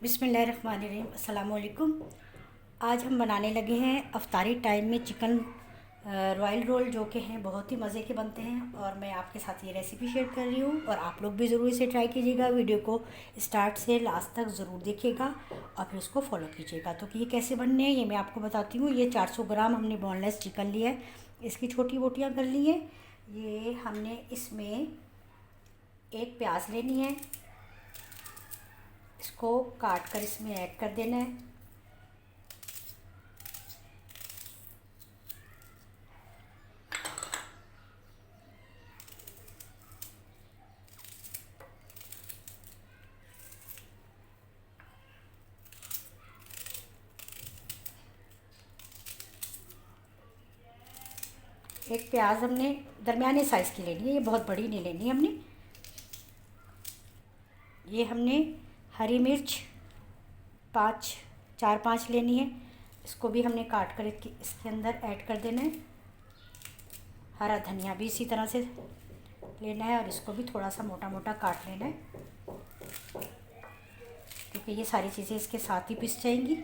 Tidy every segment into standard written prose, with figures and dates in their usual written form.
बिस्मिल्लाहिर्रहमानिर्रहीम। अस्सलाम वालेकुम। आज हम बनाने लगे हैं अफ्तारी टाइम में चिकन रॉयल रोल, जो कि हैं बहुत ही मज़े के बनते हैं। और मैं आपके साथ ये रेसिपी शेयर कर रही हूँ और आप लोग भी ज़रूर इसे ट्राई कीजिएगा। वीडियो को स्टार्ट से लास्ट तक ज़रूर देखिएगा और फिर इसको फॉलो कीजिएगा। तो कि ये कैसे बनने हैं ये मैं आपको बताती हूँ। ये 400 ग्राम हमने बोनलेस चिकन लिया है, इसकी छोटी बोटियाँ कर ली हैं। ये हमने इसमें एक प्याज लेनी है, इसको काट कर इसमें ऐड कर देना है। एक प्याज हमने दरमियाने साइज़ की लेनी है, ये बहुत बड़ी नहीं लेनी है हमने। ये हमने हरी मिर्च 4-5 लेनी है, इसको भी हमने काट कर इसके अंदर ऐड कर देना है। हरा धनिया भी इसी तरह से लेना है और इसको भी थोड़ा सा मोटा मोटा काट लेना है, क्योंकि ये सारी चीज़ें इसके साथ ही पिस जाएंगी।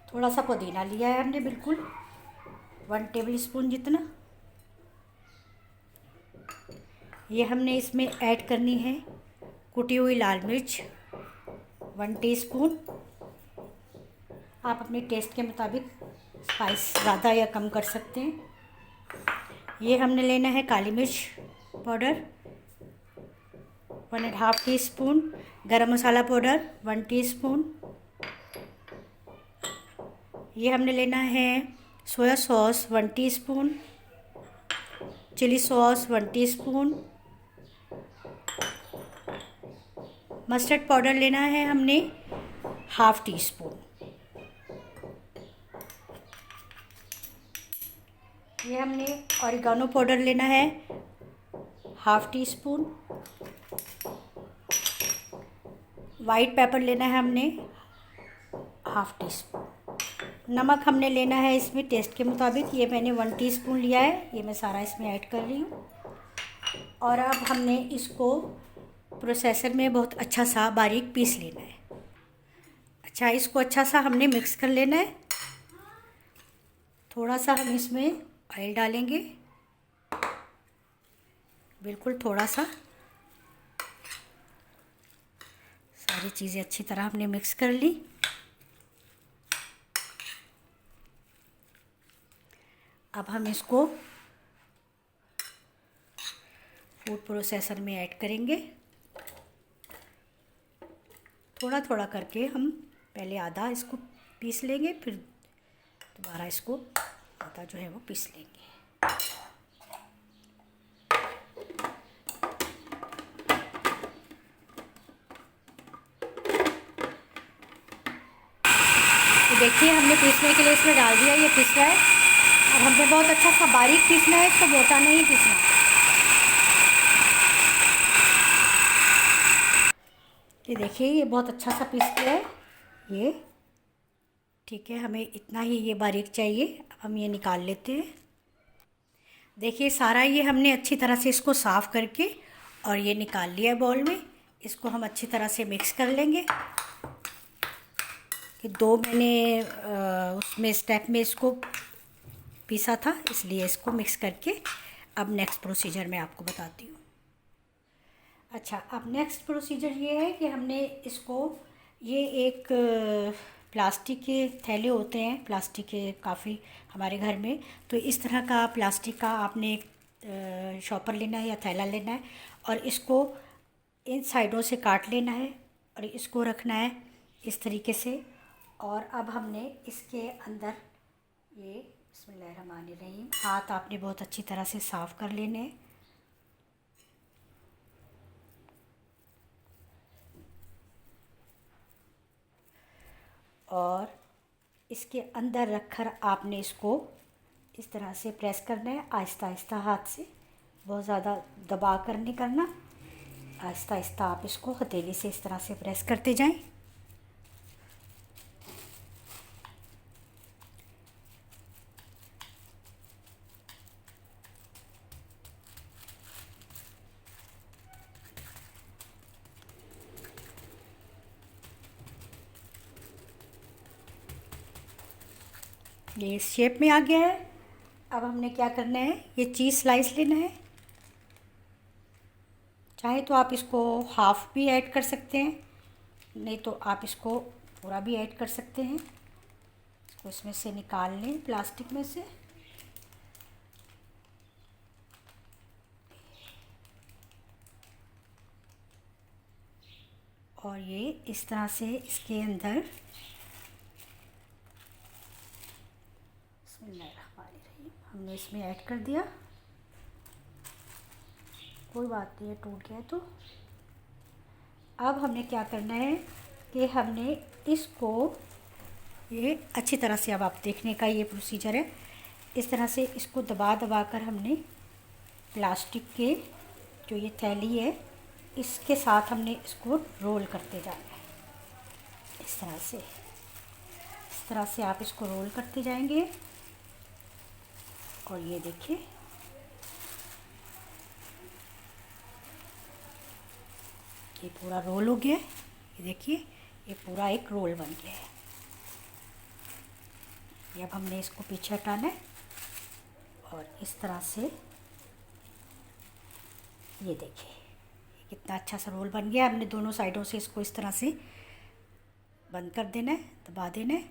थोड़ा सा पुदीना लिया है हमने, बिल्कुल 1 टेबल स्पून जितना। ये हमने इसमें ऐड करनी है कुटी हुई लाल मिर्च 1 टीस्पून। आप अपने टेस्ट के मुताबिक स्पाइस ज़्यादा या कम कर सकते हैं। ये हमने लेना है काली मिर्च पाउडर 1.5 टीस्पून, गरम मसाला पाउडर 1 टीस्पून। ये हमने लेना है soya sauce 1 teaspoon, chilli sauce 1 teaspoon, mustard powder लेना है हमने ½ टीस्पून। ये हमने ऑरिगानो पाउडर लेना है ½ टीस्पून। वाइट पेपर लेना है हमने ½ टीस्पून। नमक हमने लेना है इसमें टेस्ट के मुताबिक, ये मैंने 1 टीस्पून लिया है, ये मैं सारा इसमें ऐड कर रही हूँ। और अब हमने इसको प्रोसेसर में बहुत अच्छा सा बारीक पीस लेना है। अच्छा, इसको अच्छा सा हमने मिक्स कर लेना है। थोड़ा सा हम इसमें ऑयल डालेंगे, बिल्कुल थोड़ा सा। सारी चीज़ें अच्छी तरह हमने मिक्स कर ली। अब हम इसको फूड प्रोसेसर में ऐड करेंगे। थोड़ा थोड़ा करके हम पहले आधा इसको पीस लेंगे, फिर दोबारा इसको आधा जो है वो पीस लेंगे। तो देखिए, हमने पीसने के लिए इसमें डाल दिया, ये पीस रहा है। अब हमने बहुत अच्छा सा बारीक पीसना है, इसको मोटा नहीं पीसना। ये देखिए, ये बहुत अच्छा सा पीस गया है ये। ठीक है, हमें इतना ही ये बारीक चाहिए। अब हम ये निकाल लेते हैं। देखिए, सारा ये हमने अच्छी तरह से इसको साफ़ करके और ये निकाल लिया बाउल में। इसको हम अच्छी तरह से मिक्स कर लेंगे। कि 2 मैंने उसमें स्टेप में इसको पीसा था, इसलिए इसको मिक्स करके अब नेक्स्ट प्रोसीजर मैं आपको बताती हूँ। अच्छा, अब नेक्स्ट प्रोसीजर ये है कि हमने इसको, ये एक प्लास्टिक के थैले होते हैं, प्लास्टिक के काफ़ी हमारे घर में। तो इस तरह का प्लास्टिक का आपने एक शॉपर लेना है या थैला लेना है और इसको इन साइडों से काट लेना है और इसको रखना है इस तरीके से। और अब हमने इसके अंदर ये बिस्मिल्लाहिर्रहमानिर्रहीम, हाथ आपने बहुत अच्छी तरह से साफ़ कर लेने हैं। और इसके अंदर रखकर आपने इसको इस तरह से प्रेस करना है, आहिस्ता आहिस्ता हाथ से, बहुत ज़्यादा दबा कर नहीं करना। आहिस्ता आहिस्ता आप इसको हथेली से इस तरह से प्रेस करते जाएं। ये इस शेप में आ गया है। अब हमने क्या करना है, ये चीज़ स्लाइस लेना है। चाहे तो आप इसको हाफ़ भी ऐड कर सकते हैं, नहीं तो आप इसको पूरा भी ऐड कर सकते हैं। इसको इसमें से निकाल लें, प्लास्टिक में से। और ये इस तरह से इसके अंदर बिस्मिल्लाहिर्रहमानिर्रहीम हमने इसमें ऐड कर दिया। कोई बात नहीं है, टूट गया तो। अब हमने क्या करना है कि हमने इसको ये अच्छी तरह से, अब आप देखने का ये प्रोसीजर है, इस तरह से इसको दबा दबा कर हमने प्लास्टिक के जो ये थैली है इसके साथ हमने इसको रोल करते जाना है। इस तरह से आप इसको रोल करते जाएंगे। और ये देखिए, ये पूरा रोल हो गया है। ये देखिए, ये पूरा एक रोल बन गया है। ये अब हमने इसको पीछे हटाना है और इस तरह से, ये देखिए कितना अच्छा सा रोल बन गया। हमने दोनों साइडों से इसको इस तरह से बंद कर देना है, दबा देना है,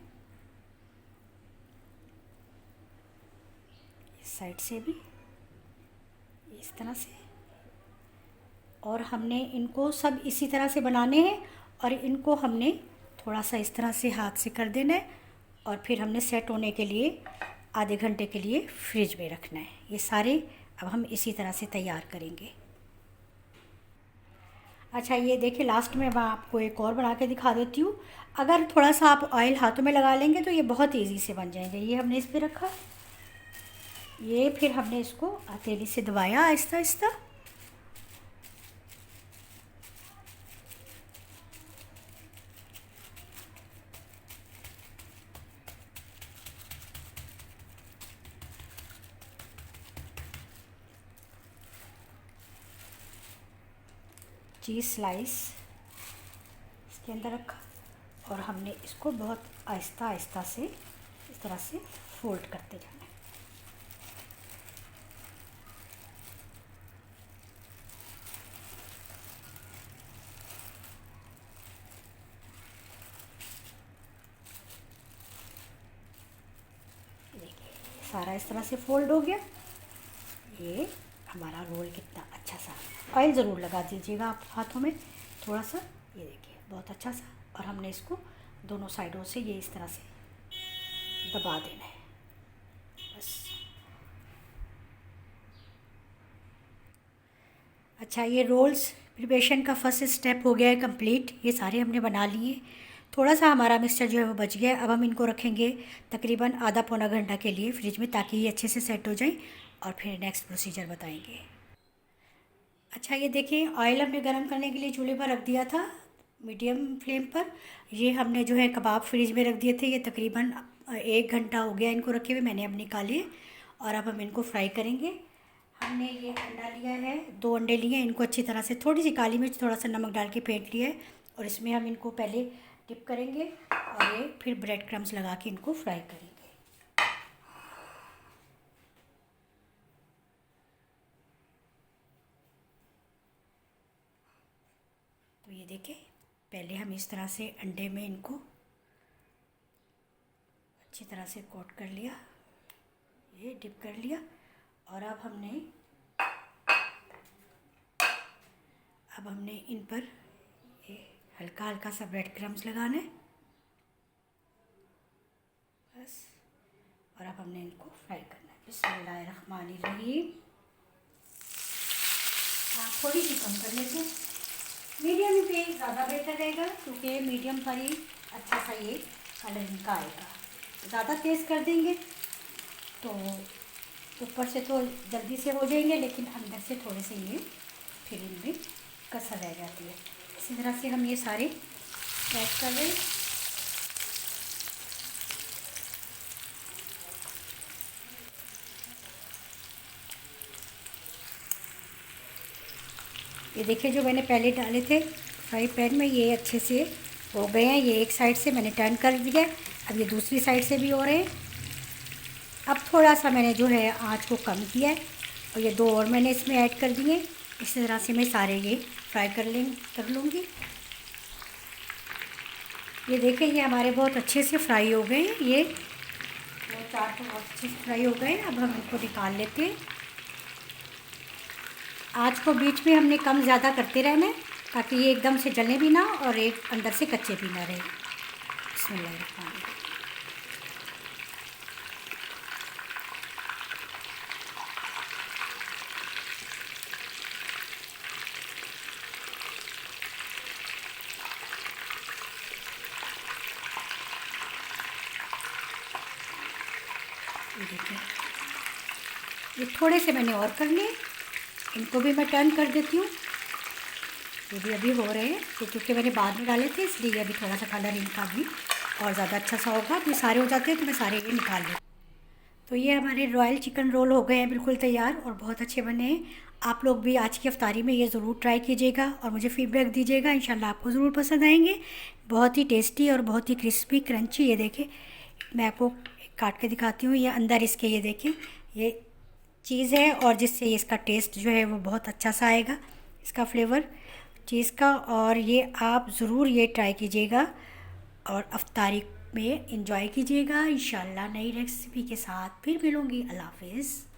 इस साइड से भी इस तरह से। और हमने इनको सब इसी तरह से बनाने हैं और इनको हमने थोड़ा सा इस तरह से हाथ से कर देना है और फिर हमने सेट होने के लिए आधे घंटे के लिए फ्रिज में रखना है। ये सारे अब हम इसी तरह से तैयार करेंगे। अच्छा, ये देखिए लास्ट में मैं आपको एक और बना के दिखा देती हूँ। अगर थोड़ा सा आप ऑयल हाथों में लगा लेंगे तो ये बहुत इजी से बन जाएंगे। ये हमने इस पे रखा, ये फिर हमने इसको हथेली से दबाया आहिस्ता आहिस्ता। चीज़ स्लाइस इसके अंदर रखा और हमने इसको बहुत आहिस्ता आहिस्ता से इस तरह से फोल्ड करते जाना है। देखिए सारा इस तरह से फोल्ड हो गया। ये हमारा रोल कितना अच्छा सा, ऑयल ज़रूर लगा दीजिएगा आप हाथों में थोड़ा सा। ये देखिए बहुत अच्छा सा। और हमने इसको दोनों साइडों से ये इस तरह से दबा देना है बस। अच्छा, ये रोल्स प्रिपरेशन का फर्स्ट स्टेप हो गया है कंप्लीट। ये सारे हमने बना लिए। थोड़ा सा हमारा मिक्सचर जो है वो बच गया है। अब हम इनको रखेंगे तकरीबन आधा पौना घंटा के लिए फ्रिज में, ताकि ये अच्छे से सेट हो जाए और फिर नेक्स्ट प्रोसीजर बताएंगे। अच्छा, ये देखिए ऑयल हमने गर्म करने के लिए चूल्हे पर रख दिया था मीडियम फ्लेम पर। ये हमने जो है कबाब फ्रिज में रख दिए थे। ये तकरीबन 1 घंटा हो गया इनको रखे हुए, मैंने अब निकाले और अब हम इनको फ्राई करेंगे। हमने ये अंडा लिया है, 2 अंडे लिए हैं। इनको अच्छी तरह से थोड़ी सी काली मिर्च, थोड़ा सा नमक डाल के फेंट लिया है और इसमें हम इनको पहले डिप करेंगे और ये फिर ब्रेड क्रम्स लगा के इनको फ्राई करेंगे। तो ये देखिए, पहले हम इस तरह से अंडे में इनको अच्छी तरह से कोट कर लिया, ये डिप कर लिया। और अब हमने इन पर ये हल्का हल्का सा ब्रेड क्रम्स लगाना है बस। और अब हमने इनको फ्राई करना है। बिस्मिल्लाहिर्रहमानिर्रहीम। आप थोड़ी सी कम कर लेते, मीडियम पे ज़्यादा बेहतर रहेगा, क्योंकि मीडियम पर ही अच्छा सा ये कलर इनका आएगा। ज़्यादा तेज़ कर देंगे तो ऊपर से तो जल्दी से हो जाएंगे, लेकिन अंदर से थोड़े से ये फिर इनमें कसर रह जाती है। इसी तरह से हम ये सारे ऐड कर रहे हैं। ये देखिए, जो मैंने पहले डाले थे फ्राई पैन में, ये अच्छे से हो गए हैं। ये एक साइड से मैंने टर्न कर दिया, अब ये दूसरी साइड से भी हो रहे हैं। अब थोड़ा सा मैंने जो है आँच को कम किया है और ये 2 और मैंने इसमें ऐड कर दिए। इसी तरह से मैं सारे ये फ्राई कर लूँगी। ये देखें, ये हमारे बहुत अच्छे से फ्राई हो गए। ये 2-4 तो बहुत अच्छे से फ्राई हो गए। अब हम इनको निकाल लेते हैं। आँच को बीच में हमने कम ज़्यादा करते रहना है ताकि ये एकदम से जले भी ना और एक अंदर से कच्चे भी ना रहे। बिस्मिल्लाह। ये देखिए, ये थोड़े से मैंने और कर लिए। इनको भी मैं टर्न कर देती हूँ। ये भी अभी हो रहे हैं तो क्योंकि मैंने बाद में डाले थे इसलिए अभी थोड़ा सा कलर इनका भी और ज़्यादा अच्छा सा होगा। अभी सारे हो जाते हैं तो मैं सारे ये निकाल लूँ। तो ये हमारे रॉयल चिकन रोल हो गए हैं बिल्कुल तैयार और बहुत अच्छे बने हैं। आप लोग भी आज की इफ्तारी में ये ज़रूर ट्राई कीजिएगा और मुझे फ़ीडबैक दीजिएगा। इंशाल्लाह आपको ज़रूर पसंद आएंगे। बहुत ही टेस्टी और बहुत ही क्रिस्पी क्रंची। ये देखें, मैं आपको काट के दिखाती हूँ। ये अंदर इसके ये देखें, ये चीज़ है और जिससे इसका टेस्ट जो है वो बहुत अच्छा सा आएगा, इसका फ्लेवर चीज़ का। और ये आप ज़रूर ये ट्राई कीजिएगा और इफ्तारी में इंजॉय कीजिएगा। इंशाल्लाह नई रेसिपी के साथ फिर मिलूँगी। अल्लाह हाफ़िज़।